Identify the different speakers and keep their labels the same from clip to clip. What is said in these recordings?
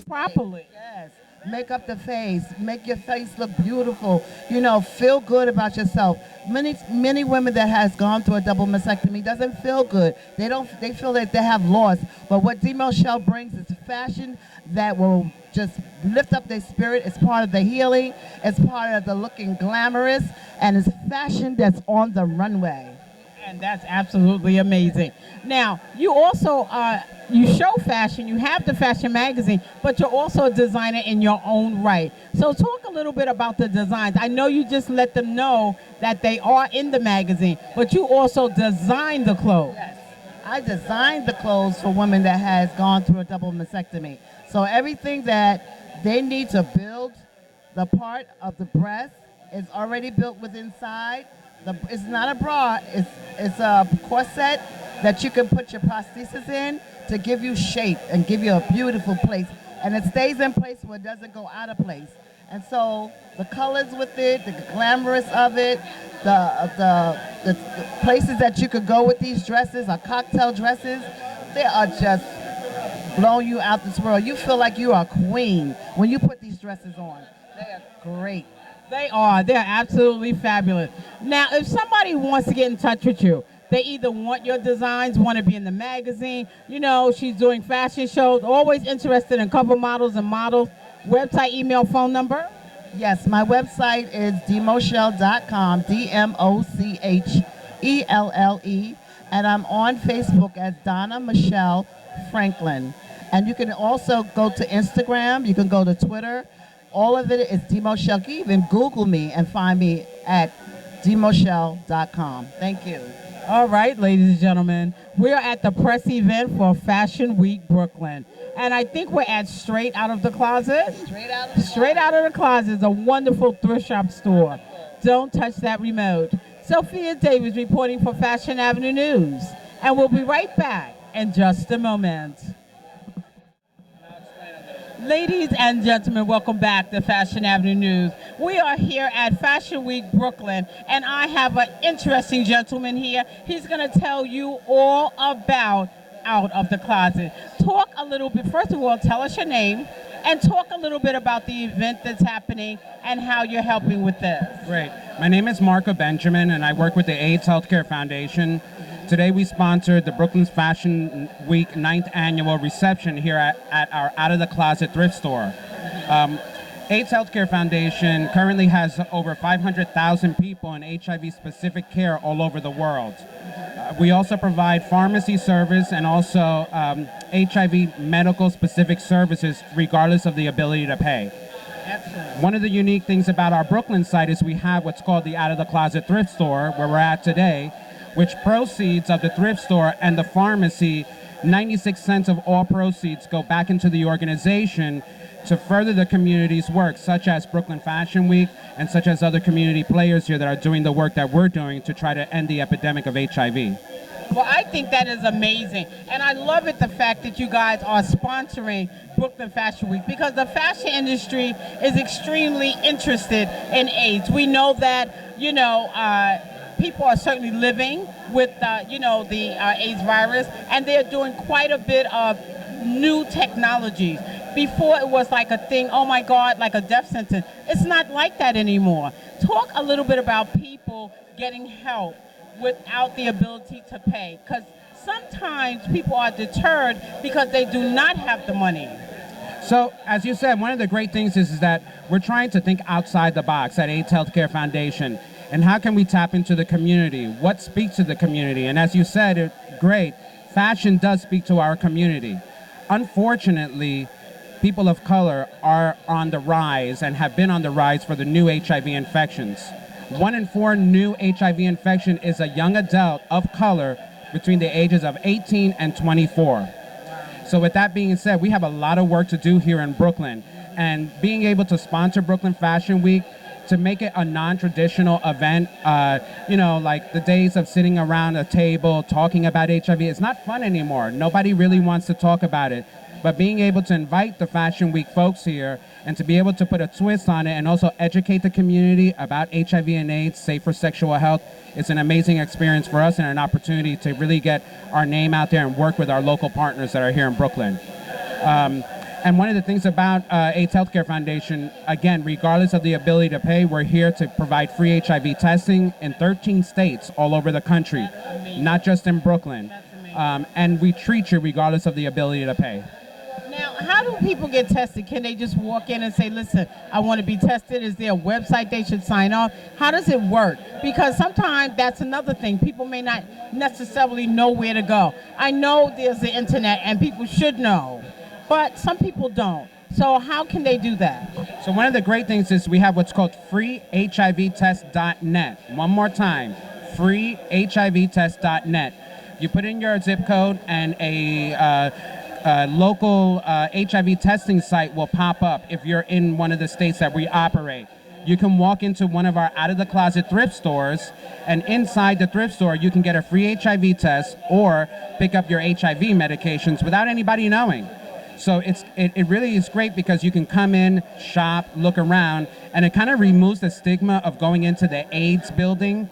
Speaker 1: Properly.
Speaker 2: Yes. Make up the face. Make your face look beautiful. You know, feel good about yourself. Many women that has gone through a double mastectomy doesn't feel good. They feel that they have loss. But what Demo Shell brings is fashion that will just lift up their spirit. It's part of the healing. It's part of the looking glamorous, and it's fashion that's on the runway.
Speaker 1: And that's absolutely amazing. Now, you also you show fashion, you have the fashion magazine, but you're also a designer in your own right. So talk a little bit about the designs. I know you just let them know that they are in the magazine, but you also design the clothes.
Speaker 2: Yes. I designed the clothes for women that has gone through a double mastectomy. So everything that they need to build the part of the breast is already built with inside. It's not a bra, it's a corset that you can put your prosthesis in to give you shape and give you a beautiful place. And it stays in place where it doesn't go out of place. And so the colors with it, the glamorous of it, the places that you could go with these dresses are cocktail dresses. They are just blowing you out this world. You feel like you are a queen when you put these dresses on. They are great.
Speaker 1: They are. They're absolutely fabulous. Now, if somebody wants to get in touch with you, they either want your designs, want to be in the magazine, you know, she's doing fashion shows, always interested in cover models and models, website, email, phone number?
Speaker 2: Yes, my website is demoshell.com, DMOCHELLE, and I'm on Facebook as Donna Michelle Franklin. And you can also go to Instagram, you can go to Twitter. All of it is Demoshell. You can even Google me and find me at demoshell.com. Thank you.
Speaker 1: All right, ladies and gentlemen, we're at the press event for Fashion Week Brooklyn. And I think we're at Straight Out of the Closet. Straight Out of the Closet is a wonderful thrift shop store. Don't touch that remote. Sophia Davis reporting for Fashion Avenue News. And we'll be right back in just a moment. Ladies and gentlemen, welcome back to Fashion Avenue News. We are here at Fashion Week Brooklyn, and I have an interesting gentleman here. He's going to tell you all about Out of the Closet. Talk a little bit, first of all, tell us your name, and talk a little bit about the event that's happening and how you're helping with this.
Speaker 3: Great. My name is Marco Benjamin, and I work with the AIDS Healthcare Foundation. Today we sponsored the Brooklyn Fashion Week 9th annual reception here at our Out of the Closet thrift store. AIDS Healthcare Foundation currently has over 500,000 people in HIV-specific care all over the world. We also provide pharmacy service and also HIV medical-specific services regardless of the ability to pay.
Speaker 1: Excellent.
Speaker 3: One of the unique things about our Brooklyn site is we have what's called the Out of the Closet thrift store, where we're at today, which proceeds of the thrift store and the pharmacy, 96 cents of all proceeds go back into the organization to further the community's work, such as Brooklyn Fashion Week and such as other community players here that are doing the work that we're doing to try to end the epidemic of HIV.
Speaker 1: Well, I think that is amazing. And I love it, the fact that you guys are sponsoring Brooklyn Fashion Week, because the fashion industry is extremely interested in AIDS. We know that, you know, people are certainly living with, the AIDS virus, and they're doing quite a bit of new technologies. Before it was like a thing, oh my God, like a death sentence. It's not like that anymore. Talk a little bit about people getting help without the ability to pay, because sometimes people are deterred because they do not have the money.
Speaker 3: So, as you said, one of the great things is that we're trying to think outside the box at AIDS Healthcare Foundation. And how can we tap into the community? What speaks to the community? And as you said, great, fashion does speak to our community. Unfortunately, people of color are on the rise and have been on the rise for the new HIV infections. 1 in 4 new HIV infection is a young adult of color between the ages of 18 and 24. So with that being said, we have a lot of work to do here in Brooklyn. And being able to sponsor Brooklyn Fashion Week to make it a non-traditional event. Like the days of sitting around a table talking about HIV, it's not fun anymore. Nobody really wants to talk about it. But being able to invite the Fashion Week folks here and to be able to put a twist on it and also educate the community about HIV and AIDS, safer sexual health, it's an amazing experience for us and an opportunity to really get our name out there and work with our local partners that are here in Brooklyn. And one of the things about AIDS Healthcare Foundation, again, regardless of the ability to pay, we're here to provide free HIV testing in 13 states all over the country, not just in Brooklyn. And we treat you regardless of the ability to pay.
Speaker 1: Now, how do people get tested? Can they just walk in and say, listen, I want to be tested? Is there a website they should sign up? How does it work? Because sometimes that's another thing. People may not necessarily know where to go. I know there's the internet and people should know, but some people don't. So how can they do that?
Speaker 3: So one of the great things is we have what's called freehivtest.net. One more time, freehivtest.net. You put in your zip code and a local HIV testing site will pop up if you're in one of the states that we operate. You can walk into one of our out-of-the-closet thrift stores, and inside the thrift store, you can get a free HIV test or pick up your HIV medications without anybody knowing. So it really is great because you can come in, shop, look around, and it kind of removes the stigma of going into the AIDS building.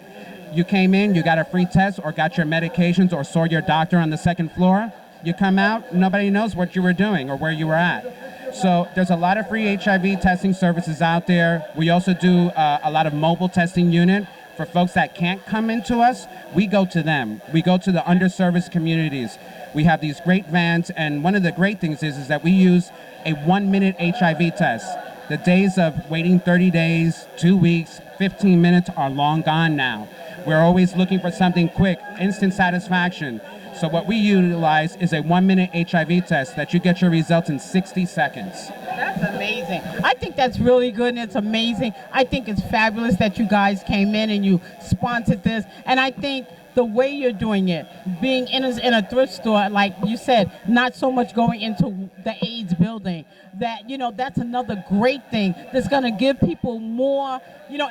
Speaker 3: You came in, you got a free test or got your medications or saw your doctor on the second floor. You come out, nobody knows what you were doing or where you were at. So there's a lot of free HIV testing services out there. We also do a lot of mobile testing unit. For folks that can't come into us, we go to them. We go to the underserviced communities. We have these great vans, and one of the great things is that we use a 1-minute HIV test. The days of waiting 30 days, 2 weeks, 15 minutes are long gone now. We're always looking for something quick, instant satisfaction. So what we utilize is a 1-minute HIV test that you get your results in 60 seconds.
Speaker 1: That's amazing. I think that's really good and it's amazing. I think it's fabulous that you guys came in and you sponsored this. And I think the way you're doing it, being in a thrift store, like you said, not so much going into the AIDS building, that's another great thing that's going to give people more,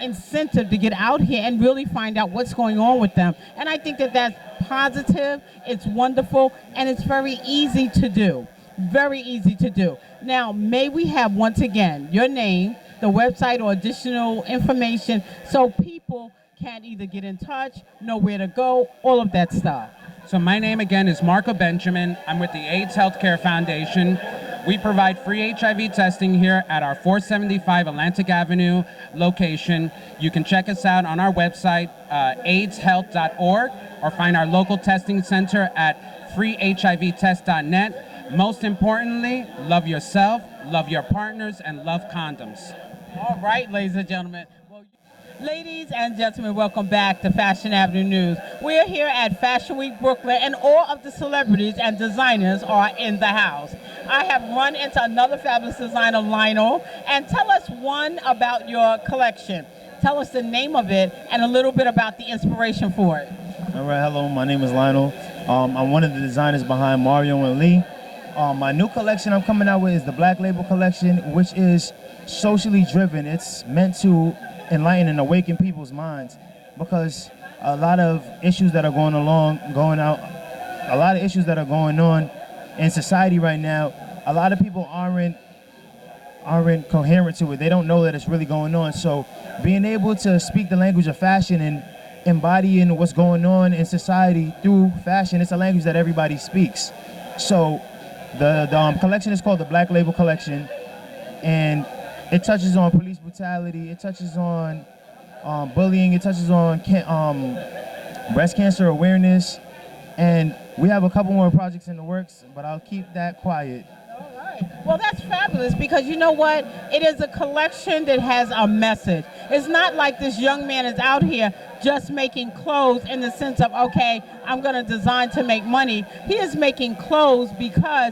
Speaker 1: incentive to get out here and really find out what's going on with them. And I think that that's positive, it's wonderful, and it's very easy to do. Very easy to do. Now, may we have, once again, your name, the website, or additional information so people can either get in touch, know where to go, all of that stuff.
Speaker 3: So my name again is Marco Benjamin. I'm with the AIDS Healthcare Foundation. We provide free HIV testing here at our 475 Atlantic Avenue location. You can check us out on our website, aidshealth.org, or find our local testing center at freehivtest.net. Most importantly, love yourself, love your partners, and love condoms.
Speaker 1: All right, ladies and gentlemen. Ladies and gentlemen, welcome back to Fashion Avenue News. We're here at Fashion Week Brooklyn, and all of the celebrities and designers are in the house. I have run into another fabulous designer, Lionel, and tell us one about your collection. Tell us the name of it and a little bit about the inspiration for it.
Speaker 4: All right, hello, my name is Lionel. I'm one of the designers behind Mario and Lee. My new collection I'm coming out with is the Black Label Collection, which is socially driven. It's meant to enlighten and awaken people's minds, because a lot of issues that are going on in society right now, a lot of people aren't coherent to it. They don't know that it's really going on. So being able to speak the language of fashion and embodying what's going on in society through fashion, it's a language that everybody speaks. So the collection is called the Black Label Collection, and it touches on police brutality, it touches on bullying, it touches on breast cancer awareness, and we have a couple more projects in the works, but I'll keep that quiet.
Speaker 1: All right. Well, that's fabulous, because you know what? It is a collection that has a message. It's not like this young man is out here just making clothes in the sense of, okay, I'm going to design to make money. He is making clothes because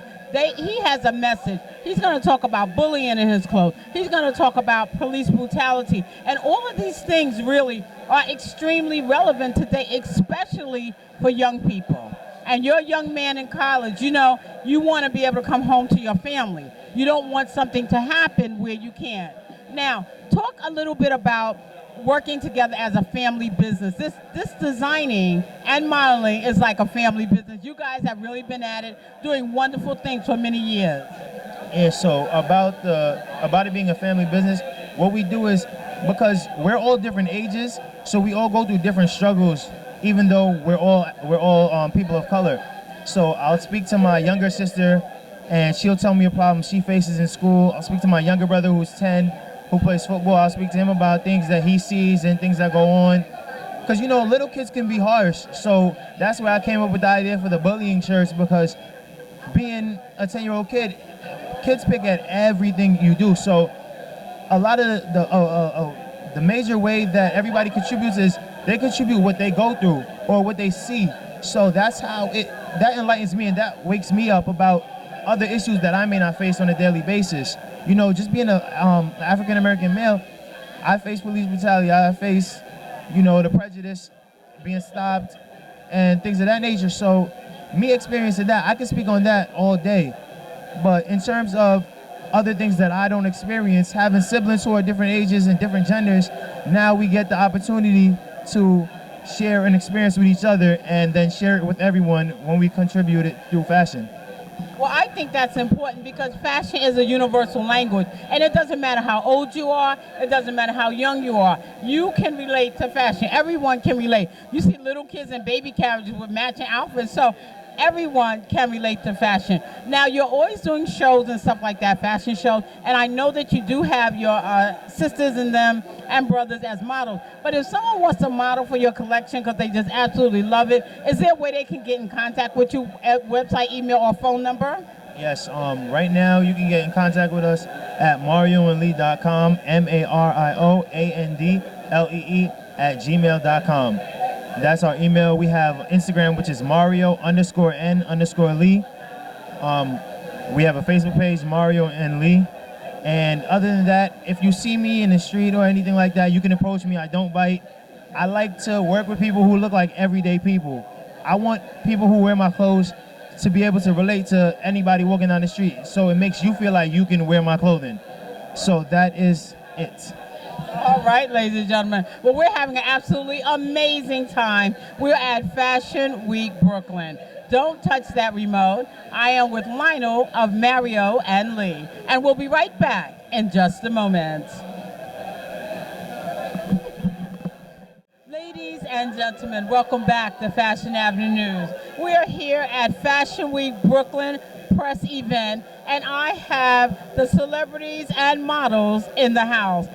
Speaker 1: he has a message. He's going to talk about bullying in his clothes. He's going to talk about police brutality. And all of these things really are extremely relevant today, especially for young people. And you're a young man in college, you want to be able to come home to your family. You don't want something to happen where you can't. Now, talk a little bit about working together as a family business. This designing and modeling is like a family business. You guys have really been at it, doing wonderful things for many years.
Speaker 4: Yeah, so about it being a family business, what we do is, because we're all different ages, so we all go through different struggles, even though we're all people of color. So I'll speak to my younger sister, and she'll tell me a problem she faces in school. I'll speak to my younger brother who's 10, who plays football. I'll speak to him about things that he sees and things that go on. Because, you know, little kids can be harsh. So that's where I came up with the idea for the bullying shirts, because being a 10-year-old kid, kids pick at everything you do. So a lot of the major way that everybody contributes is they contribute what they go through or what they see. So that's how that enlightens me, and that wakes me up about other issues that I may not face on a daily basis. You know, just being a African American male, I face police brutality. I face, you know, the prejudice, being stopped, and things of that nature. So me experiencing that, I can speak on that all day. But in terms of other things that I don't experience, having siblings who are different ages and different genders, now we get the opportunity to share an experience with each other and then share it with everyone when we contribute it through fashion.
Speaker 1: Well, I think that's important because fashion is a universal language, and it doesn't matter how old you are, it doesn't matter how young you are. You can relate to fashion. Everyone can relate. You see little kids in baby carriages with matching outfits, so everyone can relate to fashion. Now, you're always doing shows and stuff like that, fashion shows, and I know that you do have your sisters and them and brothers as models. But if someone wants to model for your collection because they just absolutely love it, is there a way they can get in contact with you at website, email, or phone number?
Speaker 4: Yes, right now you can get in contact with us at marioandlee.com, MarioAndlee @gmail.com. That's our email. We have Instagram, which is Mario_N_Lee. We have a Facebook page, Mario and Lee. And other than that, if you see me in the street or anything like that, you can approach me. I don't bite. I like to work with people who look like everyday people. I want people who wear my clothes to be able to relate to anybody walking down the street. So it makes you feel like you can wear my clothing. So that is it.
Speaker 1: All right, ladies and gentlemen. Well, we're having an absolutely amazing time. We're at Fashion Week Brooklyn. Don't touch that remote. I am with Lionel of Mario and Lee, and we'll be right back in just a moment. Ladies and gentlemen, welcome back to Fashion Avenue News. We are here at Fashion Week Brooklyn press event, and I have the celebrities and models in the house.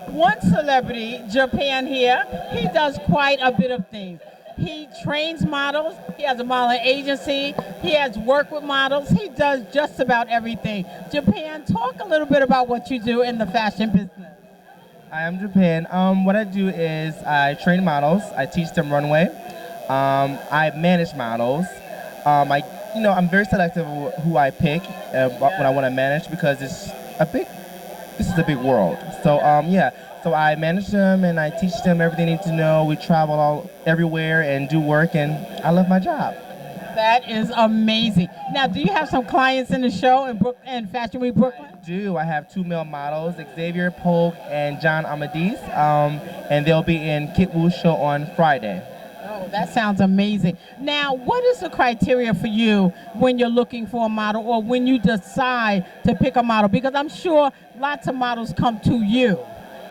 Speaker 1: One celebrity, Japan here, he does quite a bit of things. He trains models, he has a modeling agency, he has worked with models, he does just about everything. Japan, talk a little bit about what you do in the fashion business.
Speaker 5: Hi, I'm Japan. What I do is I train models, I teach them runway, I manage models. I'm very selective of who I pick when I want to manage because this is a big world. So so I manage them and I teach them everything they need to know. We travel everywhere and do work, and I love my job.
Speaker 1: That is amazing. Now, do you have some clients in the show in Fashion Week Brooklyn?
Speaker 5: I do. I have 2 male models, Xavier Polk and John Amadis, and they'll be in Kit Wu's show on Friday.
Speaker 1: Oh, that sounds amazing. Now, what is the criteria for you when you're looking for a model or when you decide to pick a model? Because I'm sure lots of models come to you.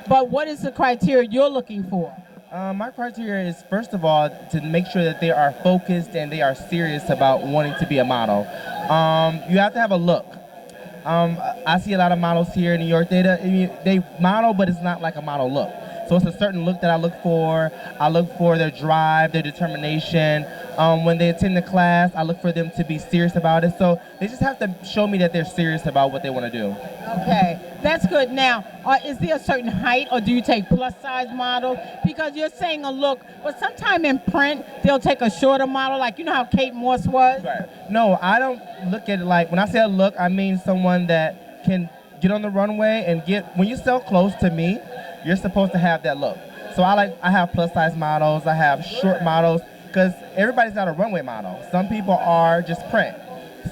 Speaker 1: But what is the criteria you're looking for?
Speaker 5: My criteria is, first of all, to make sure that they are focused and they are serious about wanting to be a model. You have to have a look. I see a lot of models here in New York. They model, but it's not like a model look. So it's a certain look that I look for. I look for their drive, their determination. When they attend the class, I look for them to be serious about it. So they just have to show me that they're serious about what they want to do.
Speaker 1: Okay, that's good. Now, is there a certain height, or do you take plus-size models? Because you're saying a look, but sometime in print, they'll take a shorter model, like you know how Kate Moss was?
Speaker 5: Right. No, I don't look at it like, when I say a look, I mean someone that can get on the runway and when you sell clothes to me, you're supposed to have that look. So I have plus-size models, I have short models, because everybody's not a runway model. Some people are just print.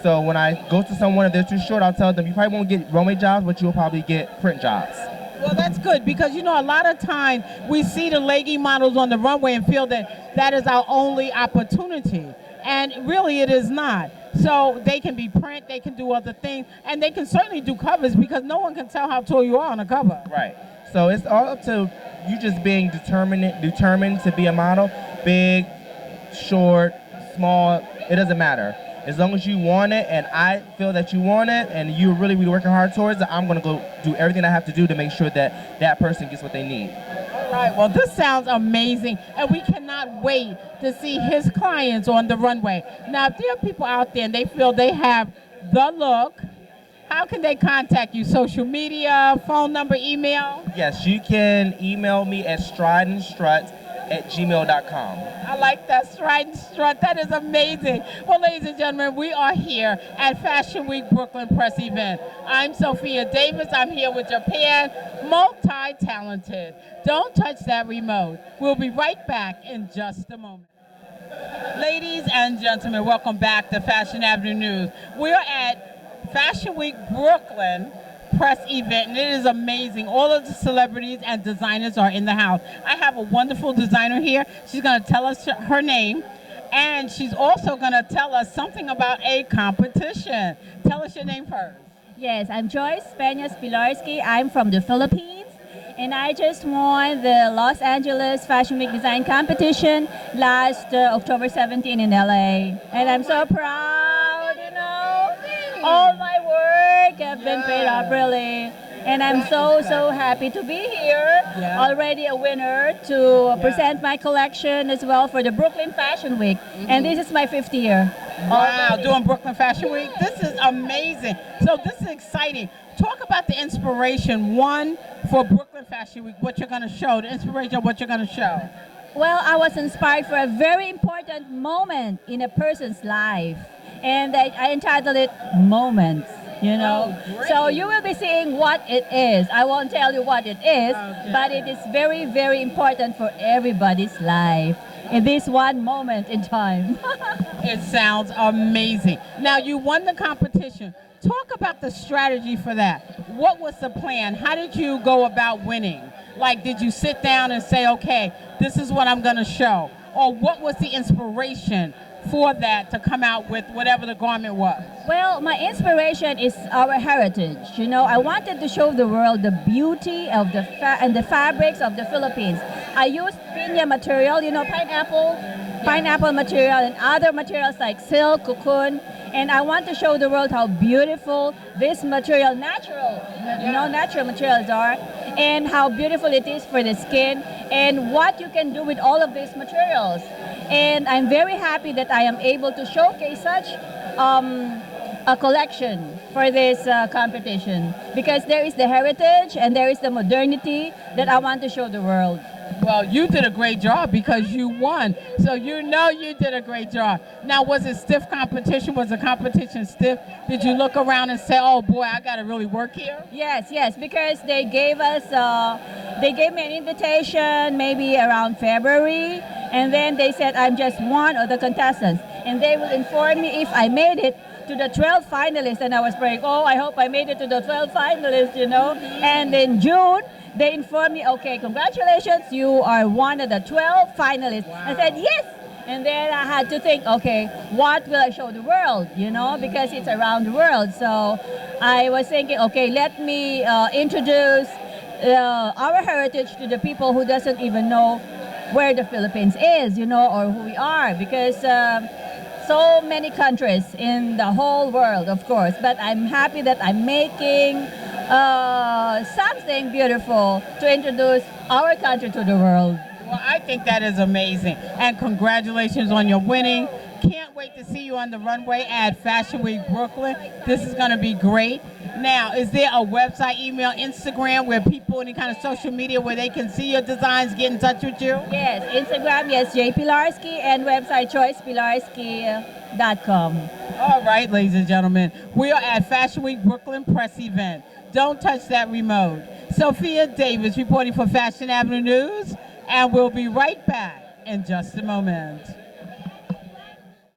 Speaker 5: So when I go to someone, if they're too short, I'll tell them, you probably won't get runway jobs, but you'll probably get print jobs.
Speaker 1: Well, that's good because a lot of times we see the legging models on the runway and feel that that is our only opportunity, and really it is not. So they can be print, they can do other things, and they can certainly do covers because no one can tell how tall you are on a cover.
Speaker 5: Right. So it's all up to you just being determined to be a model. Big, short, small, it doesn't matter. As long as you want it and I feel that you want it and you really be working hard towards it, I'm going to go do everything I have to do to make sure that that person gets what they need.
Speaker 1: All right, well, this sounds amazing, and we cannot wait to see his clients on the runway. Now, if there are people out there and they feel they have the look, how can they contact you? Social media, phone number, email?
Speaker 5: Yes, you can email me at strideandstrut@gmail.com.
Speaker 1: I like that stride and strut. That is amazing. Well, ladies and gentlemen, we are here at Fashion Week Brooklyn Press Event. I'm Sophia Davis. I'm here with Japan, multi-talented. Don't touch that remote. We'll be right back in just a moment. Ladies and gentlemen, welcome back to Fashion Avenue News. We're at Fashion Week Brooklyn Press Event, and it is amazing. All of the celebrities and designers are in the house. I have a wonderful designer here. She's going to tell us her name, and she's also going to tell us something about a competition. Tell us your name first.
Speaker 6: Yes, I'm Joyce Peñas Pilarski. I'm from the Philippines, and I just won the Los Angeles Fashion Week Design Competition last October 17 in LA. And I'm so proud, all my work have been paid off, really. And I'm so happy to be here. Already a winner to present my collection as well for the Brooklyn Fashion Week. And this is my 5th year.
Speaker 1: Wow, doing Brooklyn Fashion Week. This is amazing. So this is exciting. Talk about the inspiration, one, for Brooklyn Fashion Week, what you're going to show, the inspiration of what you're going to show.
Speaker 6: Well, I was inspired for a very important moment in a person's life. And I entitled it Moments.
Speaker 1: Oh,
Speaker 6: so you will be seeing what it is. I won't tell you what it is, but it is very, very important for everybody's life in this one moment in time.
Speaker 1: It sounds amazing. Now, you won the competition. Talk about the strategy for that. What was the plan? How did you go about winning? Like, did you sit down and say, okay, this is what I'm going to show? Or what was the inspiration for that to come out with whatever the garment was?
Speaker 6: Well, my inspiration is our heritage. I wanted to show the world the beauty of the fabrics of the Philippines. I used piña material, pineapple material and other materials like silk, cocoon. And I want to show the world how beautiful this material, natural materials are, and how beautiful it is for the skin, and what you can do with all of these materials. And I'm very happy that I am able to showcase such a collection for this competition, because there is the heritage and there is the modernity that I want to show the world.
Speaker 1: Well, you did a great job because you won. So you did a great job. Now, was it stiff competition? Was the competition stiff? Did you look around and say, oh boy, I got to really work here?
Speaker 6: Yes, because they gave me an invitation maybe around February, and then they said I'm just one of the contestants, and they will inform me if I made it to the 12 finalists. And I was praying, oh, I hope I made it to the 12 finalists, And in June, they informed me, okay, congratulations, you are one of the 12 finalists. Wow. I said, yes. And then I had to think, okay, what will I show the world, because it's around the world. So I was thinking, okay, let me introduce our heritage to the people who doesn't even know where the Philippines is, or who we are, because so many countries in the whole world, of course, but I'm happy that I'm making something beautiful to introduce our country to the world.
Speaker 1: Well, I think that is amazing, and congratulations on your winning. Can't wait to see you on the runway at Fashion Week Brooklyn. This is going to be great. Now, is there a website, email, Instagram, where people, any kind of social media where they can see your designs, get in touch with you?
Speaker 6: Yes, Instagram, yes, J. Pilarski, and website choicepilarski.com.
Speaker 1: All right, ladies and gentlemen, we are at Fashion Week Brooklyn Press Event. Don't touch that remote. Sophia Davis reporting for Fashion Avenue News, and we'll be right back in just a moment.